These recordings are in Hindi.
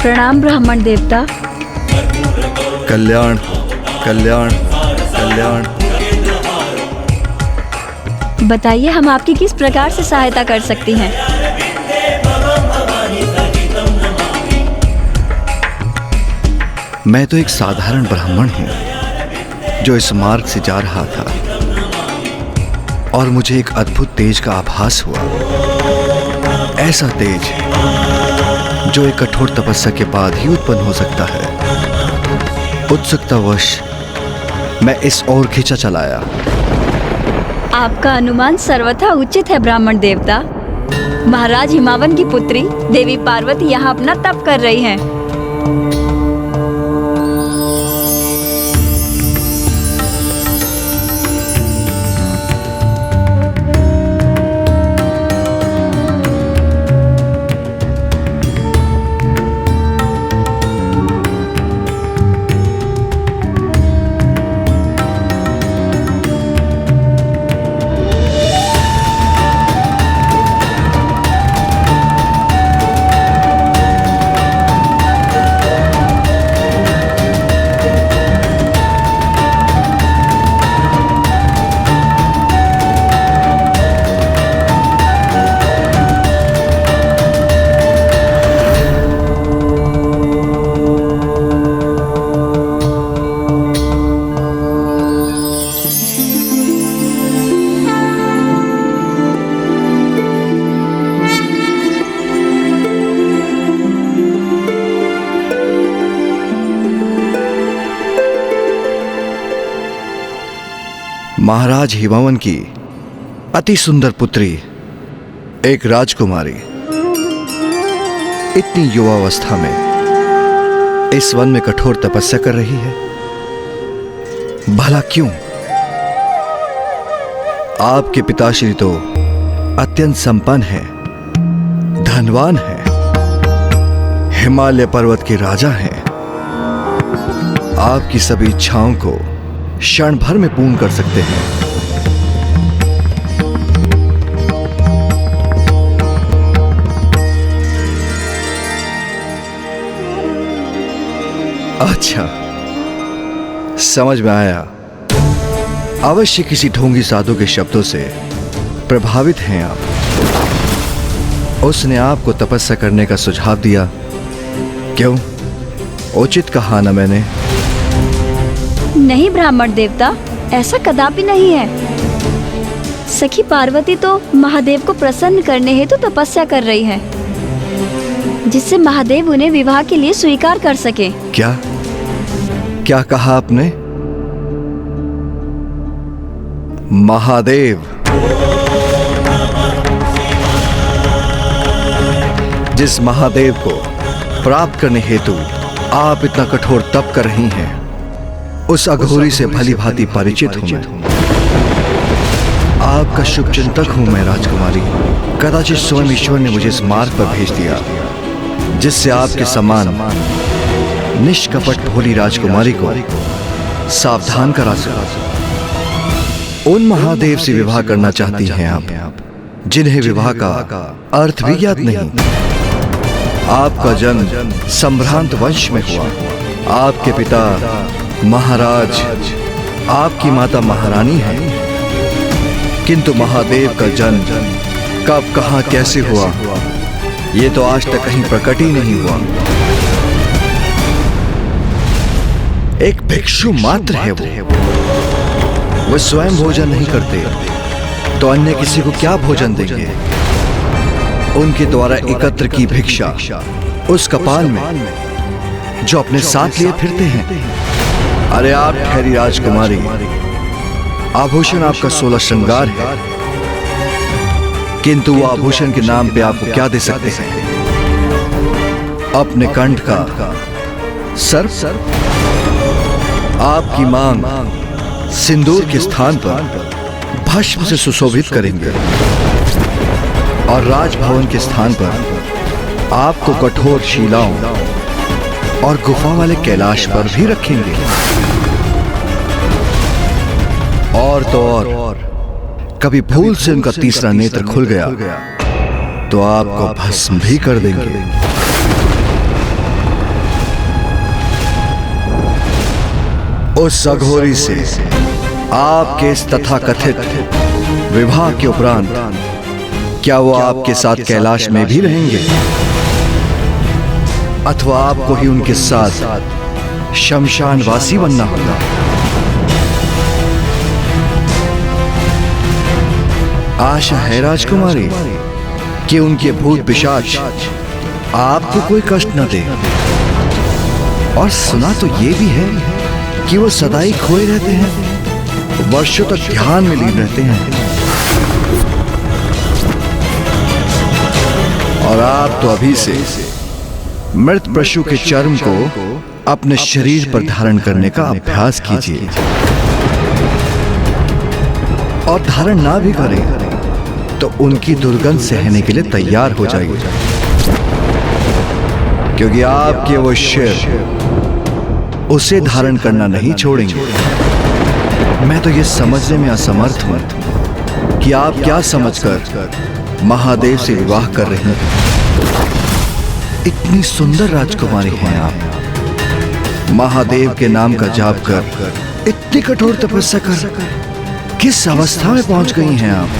प्रणाम ब्राह्मण देवता। कल्याण कल्याण कल्याण। बताइए, हम आपकी किस प्रकार से सहायता कर सकती हैं? मैं तो एक साधारण ब्राह्मण हूँ जो इस मार्ग से जा रहा था और मुझे एक अद्भुत तेज का आभास हुआ। ऐसा तेज जो एक कठोर तपस्या के बाद ही उत्पन्न हो सकता है। उत्सुकतावश मैं इस ओर खींचा चलाया। आपका अनुमान सर्वथा उचित है ब्राह्मण देवता। महाराज हिमावन की पुत्री देवी पार्वती यहाँ अपना तप कर रही हैं। महाराज हिमावन की अति सुंदर पुत्री, एक राजकुमारी, इतनी युवावस्था में इस वन में कठोर तपस्या कर रही है। भला क्यों? आपके पिताश्री तो अत्यंत संपन्न हैं, धनवान हैं, हिमालय पर्वत के राजा हैं। आपकी सभी इच्छाओं को क्षण भर में पूर्ण कर सकते हैं। अच्छा, समझ में आया। अवश्य किसी ढोंगी साधु के शब्दों से प्रभावित हैं आप। उसने आपको तपस्या करने का सुझाव दिया। क्यों? उचित कहा ना मैंने? नहीं ब्राह्मण देवता, ऐसा कदापि नहीं है। सखी पार्वती तो महादेव को प्रसन्न करने हेतु तो तपस्या कर रही है, जिससे महादेव उन्हें विवाह के लिए स्वीकार कर सके। क्या क्या कहा आपने? महादेव? जिस महादेव को प्राप्त करने हेतु आप इतना कठोर तप कर रही हैं, उस अघोरी से भली भांति परिचित हूं मैं। आपका शुभचिंतक हूं मैं राजकुमारी। कदाचित स्वयं ईश्वर ने मुझे इस मार्ग पर भेज दिया, जिससे आपके समान निष्कपट भोली राजकुमारी को सावधान करा सका। उन महादेव से विवाह करना चाहती हैं आप, जिन्हें विवाह का अर्थ भी ज्ञात नहीं। आपका जन्म संभ्रांत वंश में हुआ। आपके पिता महाराज, आपकी माता महारानी है, किंतु महादेव का जन्म कब, कहां, कैसे हुआ, ये तो आज तक कहीं प्रकट ही नहीं हुआ। एक भिक्षु मात्र है वो स्वयं भोजन नहीं करते तो अन्य किसी को क्या भोजन देंगे? उनके द्वारा एकत्र की भिक्षा उस कपाल में जो अपने साथ लिए फिरते हैं। अरे आप ठहरी राजकुमारी, आभूषण आपका 16 श्रृंगार है, किंतु वो आभूषण के नाम पे आपको क्या दे सकते हैं? अपने कंठ का सर्प? आपकी मांग सिंदूर के स्थान पर भस्म से सुशोभित करेंगे और राजभवन के स्थान पर आपको कठोर शिलाओं और गुफा वाले कैलाश पर भी रखेंगे। और तो और कभी भूल से उनका तीसरा नेत्र खुल गया तो आपको भस्म भी कर देंगे। उस अघोरी से आपके इस तथाकथित विवाह के उपरांत क्या वो आपके साथ कैलाश में भी रहेंगे, अथवा आपको ही उनके साथ शमशानवासी बनना होगा? आशा है राजकुमारी कि उनके भूत पिशाच आपको कोई कष्ट न दे। और सुना तो ये भी है कि वो सदाई खोए रहते हैं, वर्षों तक ध्यान में लीन रहते हैं। और आप तो अभी से मृत पशु के चर्म को अपने शरीर पर धारण करने का अभ्यास कीजिए। और धारण ना भी करें तो उनकी दुर्गंध सहने के लिए तैयार हो जाइए, क्योंकि आपके वो शिव उसे धारण करना नहीं छोड़ेंगे। मैं तो ये समझने में असमर्थ हूं कि आप क्या समझकर महादेव से विवाह कर रही हैं। इतनी सुंदर राजकुमारी हैं आप, महादेव के नाम का जाप कर इतनी कठोर तपस्या कर किस अवस्था में पहुंच गई हैं आप,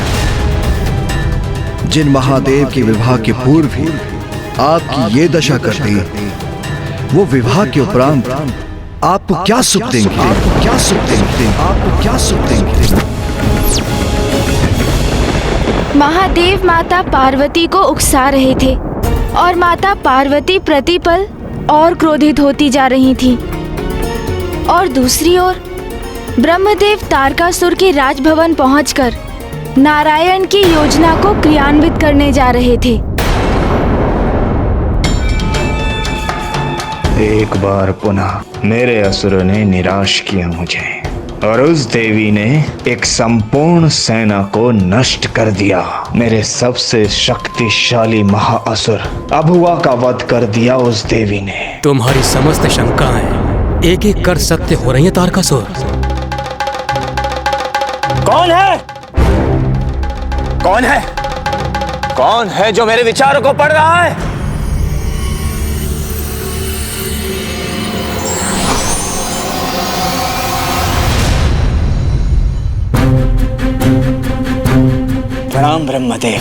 जिन महादेव के विवाह के पूर्व ही आपकी ये दशा कर दी, वो विवाह के उपरांत आपको क्या सुख देंगे? आपको क्या सुख देंगे? आपको क्या सुख देंगे? महादेव माता पार्वती को उकसा रहे थे और माता पार्वती प्रतिपल और क्रोधित होती जा रही थी। और दूसरी ओर ब्रह्मदेव तारकासुर के राजभवन पहुंचकर नारायण की योजना को क्रियान्वित करने जा रहे थे। एक बार पुनः मेरे असुरों ने निराश किया मुझे, और उस देवी ने एक संपूर्ण सेना को नष्ट कर दिया। मेरे सबसे शक्तिशाली महाअसुर अभुआ का वध कर दिया उस देवी ने। तुम्हारी समस्त शंकाएं एक एक कर सत्य हो रही हैं तारकासुर। कौन है? कौन है? कौन है जो मेरे विचारों को पढ़ रहा है? प्रणाम ब्रह्मदेव।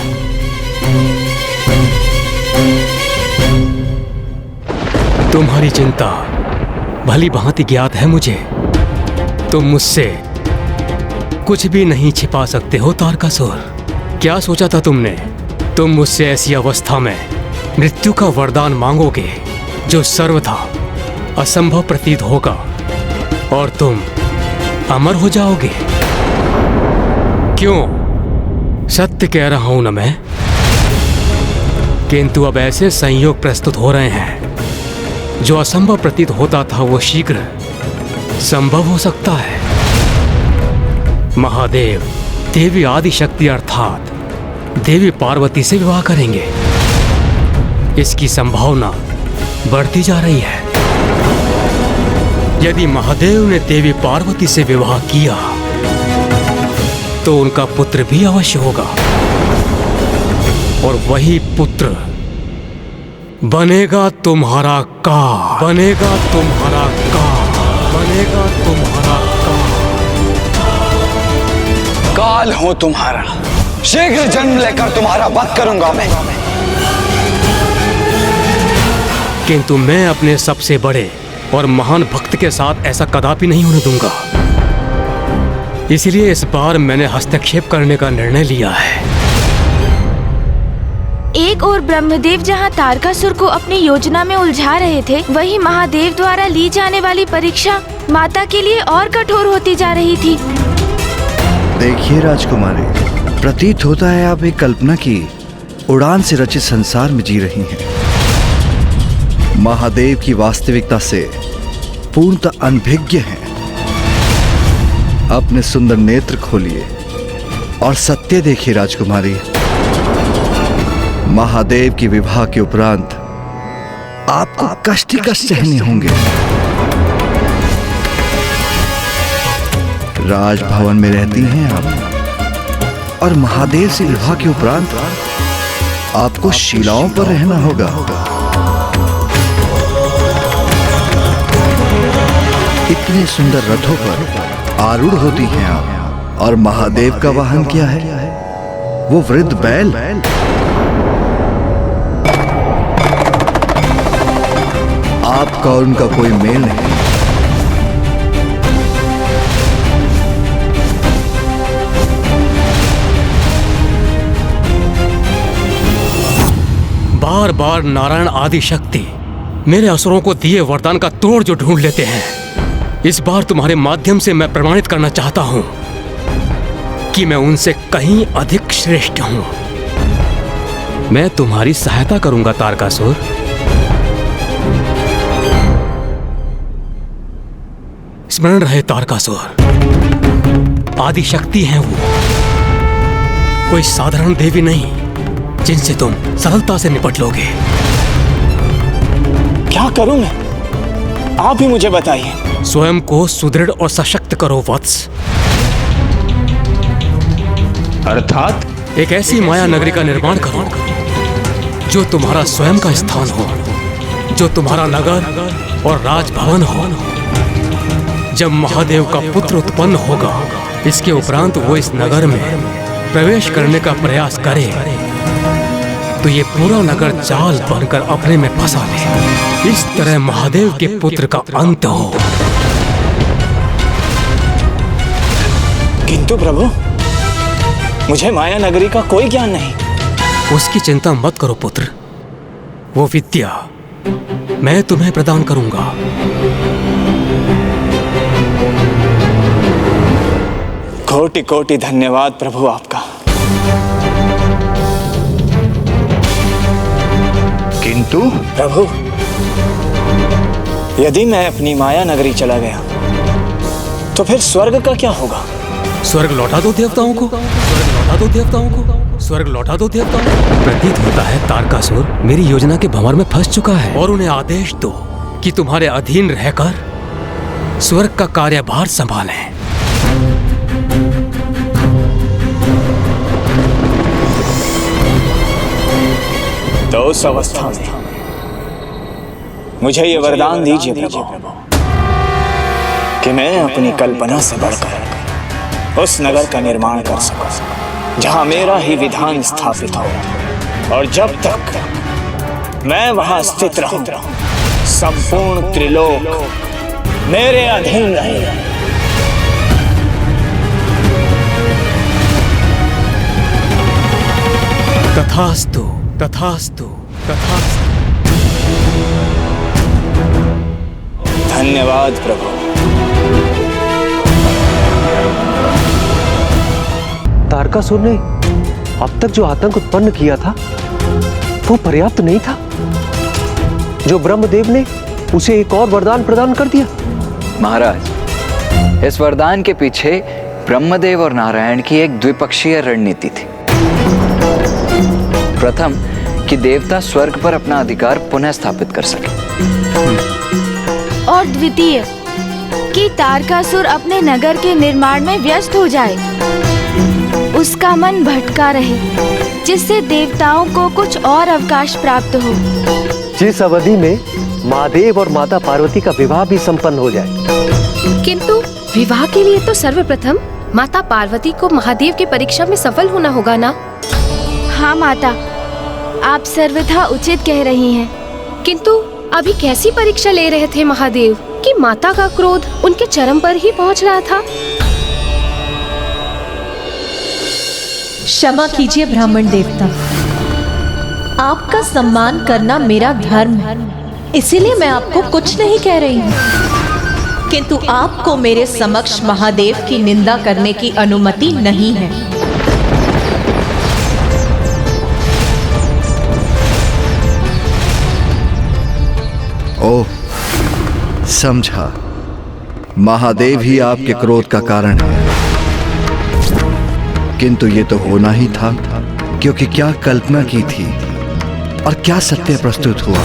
तुम्हारी चिंता भली भांति ज्ञात है मुझे। तुम मुझसे कुछ भी नहीं छिपा सकते हो तारकासुर। क्या सोचा था तुमने? तुम मुझसे ऐसी अवस्था में मृत्यु का वरदान मांगोगे जो सर्वथा असंभव प्रतीत होगा और तुम अमर हो जाओगे। क्यों? सत्य कह रहा हूं ना मैं। किंतु अब ऐसे संयोग प्रस्तुत हो रहे हैं जो असंभव प्रतीत होता था वो शीघ्र संभव हो सकता है। महादेव देवी आदि शक्ति अर्थात देवी पार्वती से विवाह करेंगे। इसकी संभावना बढ़ती जा रही है। यदि महादेव ने देवी पार्वती से विवाह किया तो उनका पुत्र भी अवश्य होगा, और वही पुत्र बनेगा तुम्हारा काल। बनेगा तुम्हारा काल। बनेगा तुम्हारा काल। काल हूं तुम्हारा, शीघ्र जन्म लेकर तुम्हारा वध करूंगा मैं। किंतु मैं अपने सबसे बड़े और महान भक्त के साथ ऐसा कदापि नहीं होने दूंगा। इसलिए इस बार मैंने हस्तक्षेप करने का निर्णय लिया है। एक और ब्रह्मदेव जहां तारकासुर को अपनी योजना में उलझा रहे थे, वहीं महादेव द्वारा ली जाने वाली परीक्षा माता के लिए और कठोर होती जा रही थी। देखिए राजकुमारी, प्रतीत होता है आप एक कल्पना की उड़ान से रचित संसार में जी रही हैं। महादेव की वास्तविकता से पूर्णतः अनभिज्ञ हैं। अपने सुंदर नेत्र खोलिए और सत्य देखिए राजकुमारी। महादेव की विवाह के उपरांत आपको कष्ट ही कष्ट सहने होंगे। राजभवन में रहती हैं आप, और महादेव से विवाह के उपरांत आपको शिलाओं पर रहना होगा। कितने सुंदर रथों पर आरूढ़ होती हैं आप। और महादेव का वाहन क्या है? वो वृद्ध बैल। आपका और उनका कोई मेल नहीं। बार बार नारायण आदि शक्ति मेरे असुरों को दिए वरदान का तोड़ जो ढूंढ लेते हैं। इस बार तुम्हारे माध्यम से मैं प्रमाणित करना चाहता हूं कि मैं उनसे कहीं अधिक श्रेष्ठ हूं। मैं तुम्हारी सहायता करूंगा तारकासुर। स्मरण रहे तारकासुर, आदि शक्ति हैं वो, कोई साधारण देवी नहीं जिनसे तुम सरलता से निपट लोगे। क्या करूं मैं? आप ही मुझे बताइए। स्वयं को सुदृढ़ और सशक्त करो वत्स। अर्थात एक ऐसी माया नगरी का निर्माण करो जो तुम्हारा स्वयं का स्थान हो, जो तुम्हारा नगर और राजभवन हो। जब महादेव का पुत्र उत्पन्न होगा, इसके उपरांत वो इस नगर में प्रवेश करने का प्रयास करे तो ये पूरा नगर जाल बनकर अपने में फंसा ले। इस तरह महादेव के पुत्र का अंत हो। किंतु प्रभु, मुझे माया नगरी का कोई ज्ञान नहीं। उसकी चिंता मत करो पुत्र, वो विद्या मैं तुम्हें प्रदान करूंगा। कोटि कोटि धन्यवाद प्रभु आपका। किंतु प्रभु, यदि मैं अपनी माया नगरी चला गया तो फिर स्वर्ग का क्या होगा? स्वर्ग लौटा दो देवताओं को, स्वर्ग लौटा दो देवताओं को, स्वर्ग लौटा दो देवताओं को। प्रतीत होता है तारकासुर मेरी योजना के भंवर में फंस चुका है, और उन्हें आदेश दो कि तुम्हारे अधीन रहकर स्वर्ग का कार्यभार संभालें। तो उस अवस्था में मुझे ये वरदान दीजिए प्रभु कि मैं अपनी कल्पना से बढ़कर उस नगर का निर्माण कर सकूं जहां मेरा ही विधान स्थापित हो, और जब तक मैं वहां स्थित रहूं संपूर्ण त्रिलोक मेरे अधीन रहे। तथास्तु, तथास्तु, तथास्तु। धन्यवाद प्रभु। तारकासुर ने अब तक जो आतंक उत्पन्न किया था वो पर्याप्त नहीं था, जो ब्रह्मदेव ने उसे एक और वरदान प्रदान कर दिया। महाराज, इस वरदान के पीछे ब्रह्मदेव और नारायण की एक द्विपक्षीय रणनीति थी। प्रथम कि देवता स्वर्ग पर अपना अधिकार पुनः स्थापित कर सके, और द्वितीय कि तारकासुर अपने नगर के निर्माण में व्यस्त हो जाए, उसका मन भटका रहे, जिससे देवताओं को कुछ और अवकाश प्राप्त हो, जिस अवधि में महादेव और माता पार्वती का विवाह भी संपन्न हो जाए। किंतु विवाह के लिए तो सर्वप्रथम माता पार्वती को महादेव की परीक्षा में सफल होना होगा ना? हाँ माता, आप सर्वथा उचित कह रही हैं। किंतु अभी कैसी परीक्षा ले रहे थे महादेव कि माता का क्रोध उनके चरम पर ही पहुंच रहा था? क्षमा कीजिए ब्राह्मण देवता, आपका सम्मान करना मेरा धर्म है, इसीलिए मैं आपको कुछ नहीं कह रही हूँ। किंतु आपको मेरे समक्ष महादेव की निंदा करने की अनुमति नहीं है। ओह, समझा, महादेव ही आपके क्रोध का कारण है। किंतु ये तो होना ही था, क्योंकि क्या कल्पना की थी और क्या सत्य प्रस्तुत हुआ।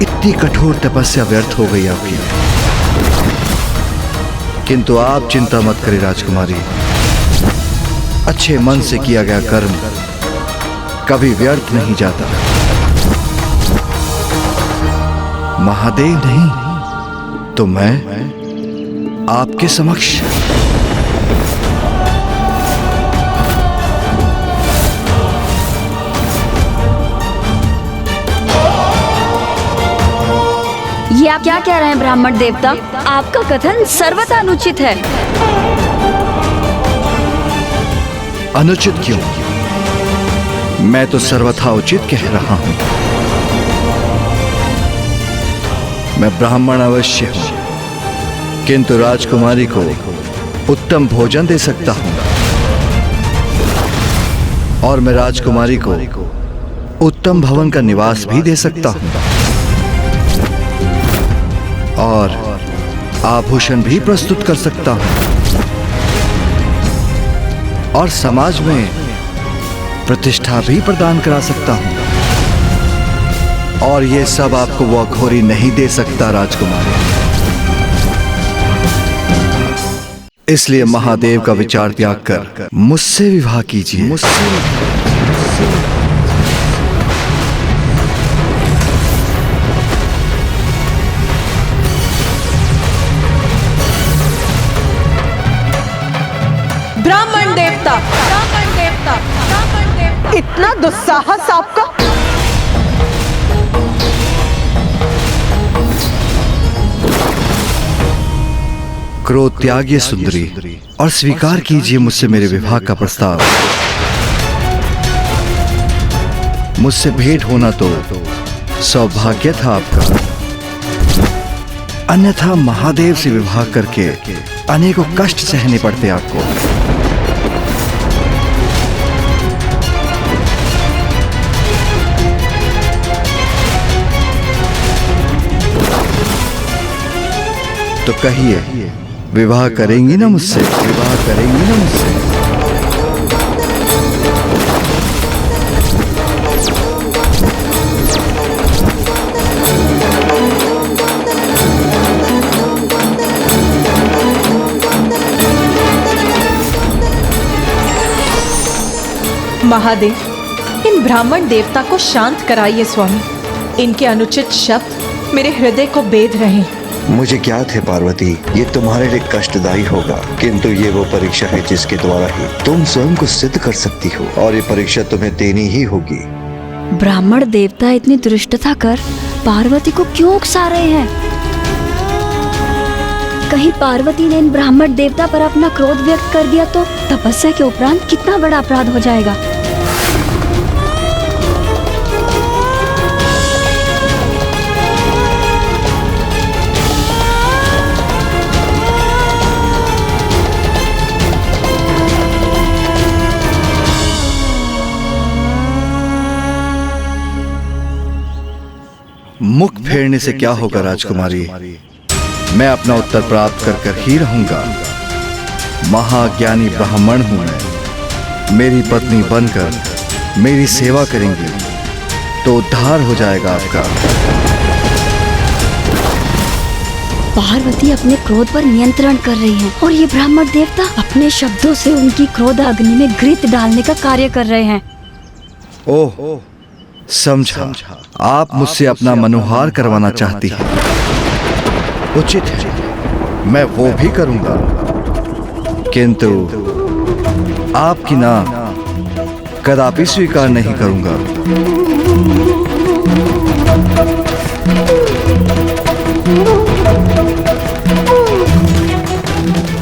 इतनी कठोर तपस्या व्यर्थ हो गई आपकी। किंतु आप चिंता मत करें राजकुमारी, अच्छे मन से किया गया कर्म कभी व्यर्थ नहीं जाता। महादेव नहीं तो मैं आपके समक्ष ये आप क्या कह रहे हैं ब्राह्मण देवता? आपका कथन सर्वथा अनुचित है। अनुचित क्यों? मैं तो सर्वथा उचित कह रहा हूं। मैं ब्राह्मण अवश्य हूं, किंतु राजकुमारी को उत्तम भोजन दे सकता हूं और मैं राजकुमारी को उत्तम भवन का निवास भी दे सकता हूं और आभूषण भी प्रस्तुत कर सकता हूं और समाज में प्रतिष्ठा भी प्रदान करा सकता हूं और ये सब आपको वो अघोरी नहीं दे सकता राजकुमारी। इसलिए महादेव का विचार त्याग कर मुझसे विवाह कीजिए। ब्राह्मण देवता, ब्राह्मण देवता, ब्राह्मण देवता, इतना दुस्साहस आपका? क्रोध त्यागिए सुंदरी और स्वीकार कीजिए मुझसे मेरे विवाह का प्रस्ताव। मुझसे भेंट होना तो सौभाग्य था आपका, अन्यथा महादेव से विवाह करके अनेकों कष्ट सहने पड़ते आपको। तो कहिए, विवाह करेंगी ना मुझसे? विवाह करेंगी ना मुझसे? महादेव, इन ब्राह्मण देवता को शांत कराइए स्वामी। इनके अनुचित शब्द मेरे हृदय को बेध रहे हैं। मुझे ज्ञात है पार्वती, ये तुम्हारे लिए कष्टदायी होगा, किंतु ये वो परीक्षा है जिसके द्वारा ही तुम स्वयं को सिद्ध कर सकती हो और ये परीक्षा तुम्हें देनी ही होगी। ब्राह्मण देवता इतनी दुष्टता कर पार्वती को क्यों उकसा रहे हैं? कहीं पार्वती ने इन ब्राह्मण देवता पर अपना क्रोध व्यक्त कर दिया तो तपस्या के उपरांत कितना बड़ा अपराध हो जाएगा। मुख फेरने से क्या होगा राजकुमारी, मैं अपना उत्तर प्राप्त कर कर ही रहूंगा। महाज्ञानी ब्राह्मण हूं मैं, मेरी पत्नी बनकर मेरी सेवा करेंगी तो उद्धार हो जाएगा आपका। पार्वती अपने क्रोध पर नियंत्रण कर रही हैं और ये ब्राह्मण देवता अपने शब्दों से उनकी क्रोध अग्नि में घृत डालने का कार्य कर रहे हैं। ओह, समझा, आप मुझसे अपना मनोहार करवाना चाहती हैं। उचित है, मैं वो भी करूंगा, किंतु आपकी ना कदापि स्वीकार नहीं करूंगा।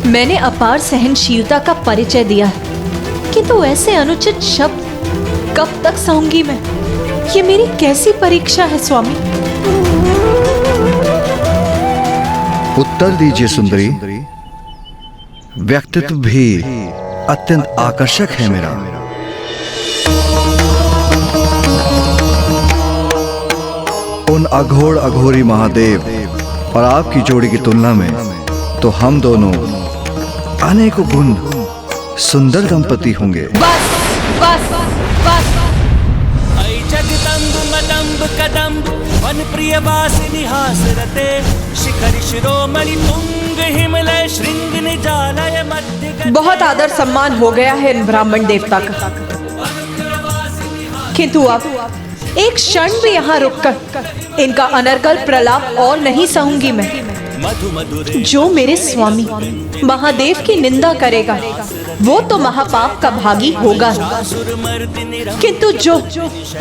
मैंने अपार सहनशीलता का परिचय दिया है, किंतु ऐसे अनुचित शब्द कब तक सहूंगी मैं? ये मेरी कैसी परीक्षा है स्वामी? उत्तर दीजिए सुंदरी। व्यक्तित्व भी अत्यंत आकर्षक है मेरा। उन अघोर अघोरी महादेव और आपकी जोड़ी की तुलना में तो हम दोनों अनेकों गुण सुंदर दंपति होंगे। बस बस बस। जगदम्ब मदम्ब कदम्ब वन प्रिय वासिनी हासरते शिखर शिरोमणि तुंग हिमलय श्रृंग निजालय मध्य। बहुत आदर सम्मान हो गया है इन ब्राह्मण देवता का, किंतु अब एक क्षण भी यहाँ रुककर इनका अनर्गल प्रलाप और नहीं सहूंगी मैं। जो मेरे स्वामी महादेव की निंदा करेगा वो तो महापाप का भागी होगा ही, किंतु जो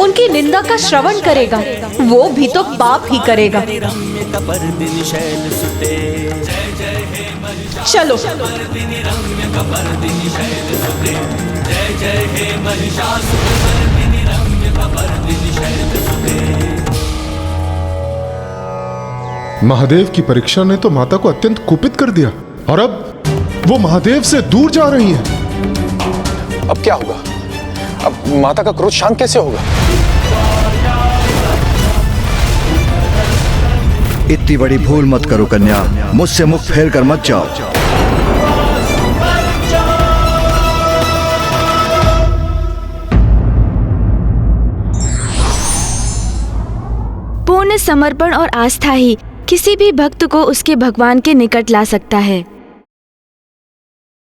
उनकी निंदा का श्रवण करेगा वो भी तो पाप ही करेगा। चलो महादेव की परीक्षा ने तो माता को अत्यंत कुपित कर दिया और अब वो महादेव से दूर जा रही हैं। अब क्या होगा? अब माता का क्रोध शांत कैसे होगा? इतनी बड़ी भूल मत करो कन्या, मुझसे मुख फेर कर मत जाओ। पूर्ण समर्पण और आस्था ही किसी भी भक्त को उसके भगवान के निकट ला सकता है।